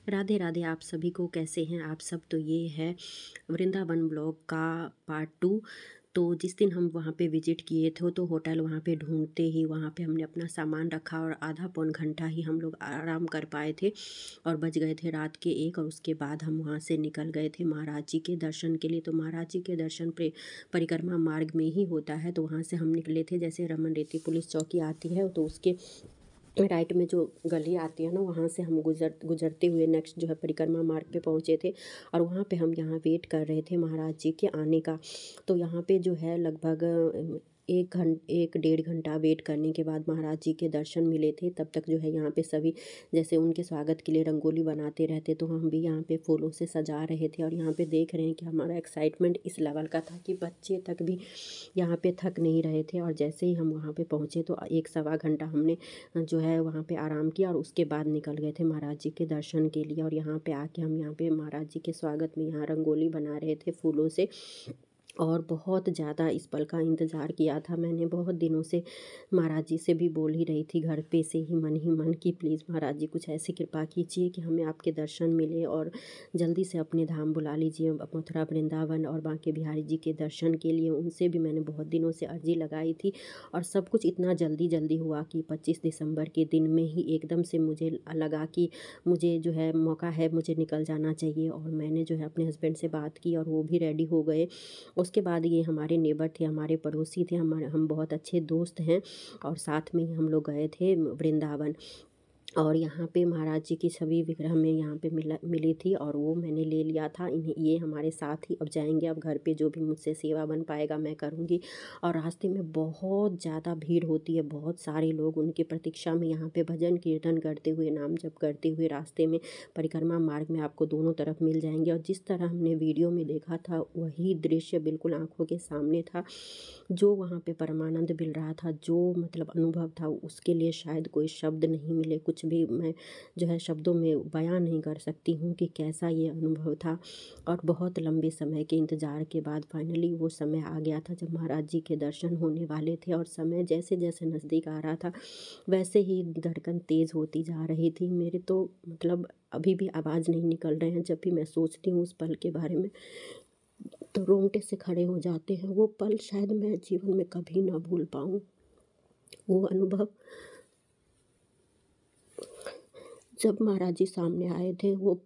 राधे राधे। आप सभी को कैसे हैं आप सब। तो ये है वृंदावन ब्लॉग का पार्ट 2। तो जिस दिन हम वहाँ पे विजिट किए थे तो होटल वहाँ पे ढूंढते ही वहाँ पे हमने अपना सामान रखा और आधा पौन घंटा ही हम लोग आराम कर पाए थे और बज गए थे रात के 1। और उसके बाद हम वहाँ से निकल गए थे महाराज जी के दर्शन के लिए। तो महाराज जी के दर्शन परिक्रमा मार्ग में ही होता है। तो वहाँ से हम निकले थे, जैसे रमन रेती पुलिस चौकी आती है तो उसके राइट में जो गली आती है ना, वहाँ से हम गुजरते हुए नेक्स्ट जो है परिक्रमा मार्ग पे पहुँचे थे। और वहाँ पे हम यहाँ वेट कर रहे थे महाराज जी के आने का। तो यहाँ पे जो है लगभग 1-1.5 घंटा वेट करने के बाद महाराज जी के दर्शन मिले थे। तब तक जो है यहाँ पे सभी जैसे उनके स्वागत के लिए रंगोली बनाते रहते, तो हम भी यहाँ पे फूलों से सजा रहे थे। और यहाँ पे देख रहे हैं कि हमारा एक्साइटमेंट इस लेवल का था कि बच्चे तक भी यहाँ पे थक नहीं रहे थे। और जैसे ही हम वहाँ पे पहुँचे तो 1-1.25 घंटा हमने जो है वहाँ पे आराम किया और उसके बाद निकल गए थे महाराज जी के दर्शन के लिए। और यहाँ पे आके हम यहाँ पे महाराज जी के स्वागत में यहाँ रंगोली बना रहे थे फूलों से। और बहुत ज़्यादा इस पल का इंतज़ार किया था मैंने बहुत दिनों से। महाराज जी से भी बोल ही रही थी घर पे से ही मन कि प्लीज़ महाराज जी कुछ ऐसी कृपा कीजिए कि हमें आपके दर्शन मिले और जल्दी से अपने धाम बुला लीजिए, मथुरा वृंदावन और बांके बिहारी जी के दर्शन के लिए। उनसे भी मैंने बहुत दिनों से अर्जी लगाई थी और सब कुछ इतना जल्दी जल्दी हुआ कि 25 दिसंबर के दिन में ही एकदम से मुझे लगा कि मुझे जो है मौका है, मुझे निकल जाना चाहिए। और मैंने जो है अपने हस्बैंड से बात की और वो भी रेडी हो गए। उसके बाद ये हमारे नेबर थे, हमारे पड़ोसी थे, हम बहुत अच्छे दोस्त हैं और साथ में ही हम लोग गए थे वृंदावन। और यहाँ पे महाराज जी की छवि विग्रह में यहाँ पे मिली थी और वो मैंने ले लिया था। इन्हें ये हमारे साथ ही अब जाएंगे। अब घर पे जो भी मुझसे सेवा बन पाएगा मैं करूँगी। और रास्ते में बहुत ज़्यादा भीड़ होती है, बहुत सारे लोग उनकी प्रतीक्षा में यहाँ पे भजन कीर्तन करते हुए, नाम जप करते हुए रास्ते में परिक्रमा मार्ग में आपको दोनों तरफ मिल जाएंगे। और जिस तरह हमने वीडियो में देखा था वही दृश्य बिल्कुल आंखों के सामने था। जो वहाँ पे परमानंद मिल रहा था, जो मतलब अनुभव था, उसके लिए शायद कोई शब्द नहीं मिले। कुछ भी मैं जो है शब्दों में बयां नहीं कर सकती हूँ कि कैसा ये अनुभव था। और बहुत लंबे समय के इंतज़ार के बाद फाइनली वो समय आ गया था जब महाराज जी के दर्शन होने वाले थे। और समय जैसे जैसे नज़दीक आ रहा था वैसे ही धड़कन तेज़ होती जा रही थी। मेरे तो मतलब अभी भी आवाज़ नहीं निकल रहे हैं। जब भी मैं सोचती हूँ उस पल के बारे में तो रोंगटे से खड़े हो जाते हैं। वो पल शायद मैं जीवन में कभी ना भूल पाऊँ। वो अनुभव जब महाराज जी सामने आए थे, वो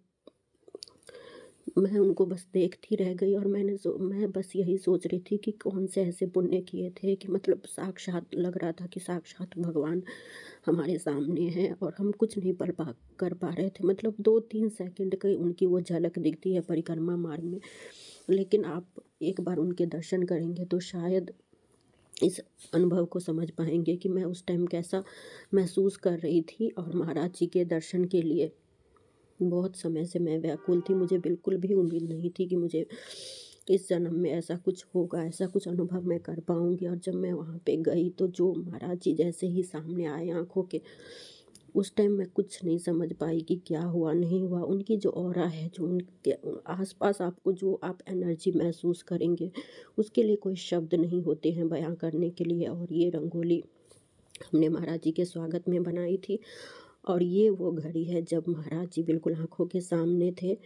मैं उनको बस देखती रह गई। और मैं बस यही सोच रही थी कि कौन से ऐसे पुण्य किए थे कि मतलब साक्षात लग रहा था कि साक्षात भगवान हमारे सामने हैं और हम कुछ नहीं कर पा रहे थे। मतलब 2-3 सेकंड की उनकी वो झलक दिखती है परिक्रमा मार्ग में। लेकिन आप एक बार उनके दर्शन करेंगे तो शायद इस अनुभव को समझ पाएंगे कि मैं उस टाइम कैसा महसूस कर रही थी। और महाराज जी के दर्शन के लिए बहुत समय से मैं व्याकुल थी। मुझे बिल्कुल भी उम्मीद नहीं थी कि मुझे इस जन्म में ऐसा कुछ होगा, ऐसा कुछ अनुभव मैं कर पाऊँगी। और जब मैं वहाँ पे गई तो जो महाराज जी जैसे ही सामने आए आँखों के, उस टाइम मैं कुछ नहीं समझ पाई कि क्या हुआ नहीं हुआ। उनकी जो ऑरा है, जो उनके आसपास आपको जो आप एनर्जी महसूस करेंगे, उसके लिए कोई शब्द नहीं होते हैं बयां करने के लिए। और ये रंगोली हमने महाराज जी के स्वागत में बनाई थी। और ये वो घड़ी है जब महाराज जी बिल्कुल आंखों के सामने थे।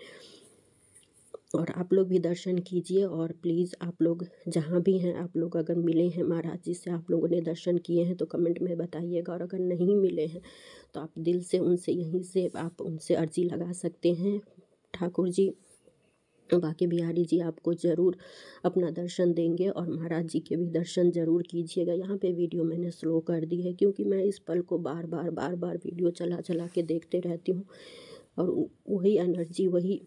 और आप लोग भी दर्शन कीजिए। और प्लीज़ आप लोग जहाँ भी हैं, आप लोग अगर मिले हैं महाराज जी से, आप लोगों ने दर्शन किए हैं तो कमेंट में बताइएगा। और अगर नहीं मिले हैं तो आप दिल से उनसे यहीं से आप उनसे अर्जी लगा सकते हैं। ठाकुर जी बांके बिहारी जी आपको ज़रूर अपना दर्शन देंगे और महाराज जी के भी दर्शन ज़रूर कीजिएगा। यहाँ पे वीडियो मैंने स्लो कर दी है क्योंकि मैं इस पल को बार बार वीडियो चला चला के देखते रहती हूँ। और वही एनर्जी, वही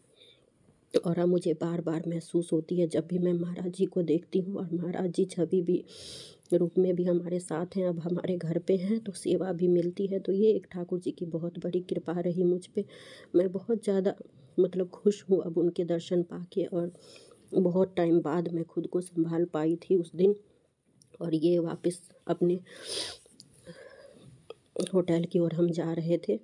और मुझे बार बार महसूस होती है जब भी मैं महाराज जी को देखती हूँ। और महाराज जी छवि भी रूप में भी हमारे साथ हैं, अब हमारे घर पे हैं तो सेवा भी मिलती है। तो ये एक ठाकुर जी की बहुत बड़ी कृपा रही मुझ पे। मैं बहुत ज़्यादा मतलब खुश हूँ अब उनके दर्शन पाके। और बहुत टाइम बाद मैं खुद को संभाल पाई थी उस दिन। और ये वापस अपने होटल की ओर हम जा रहे थे।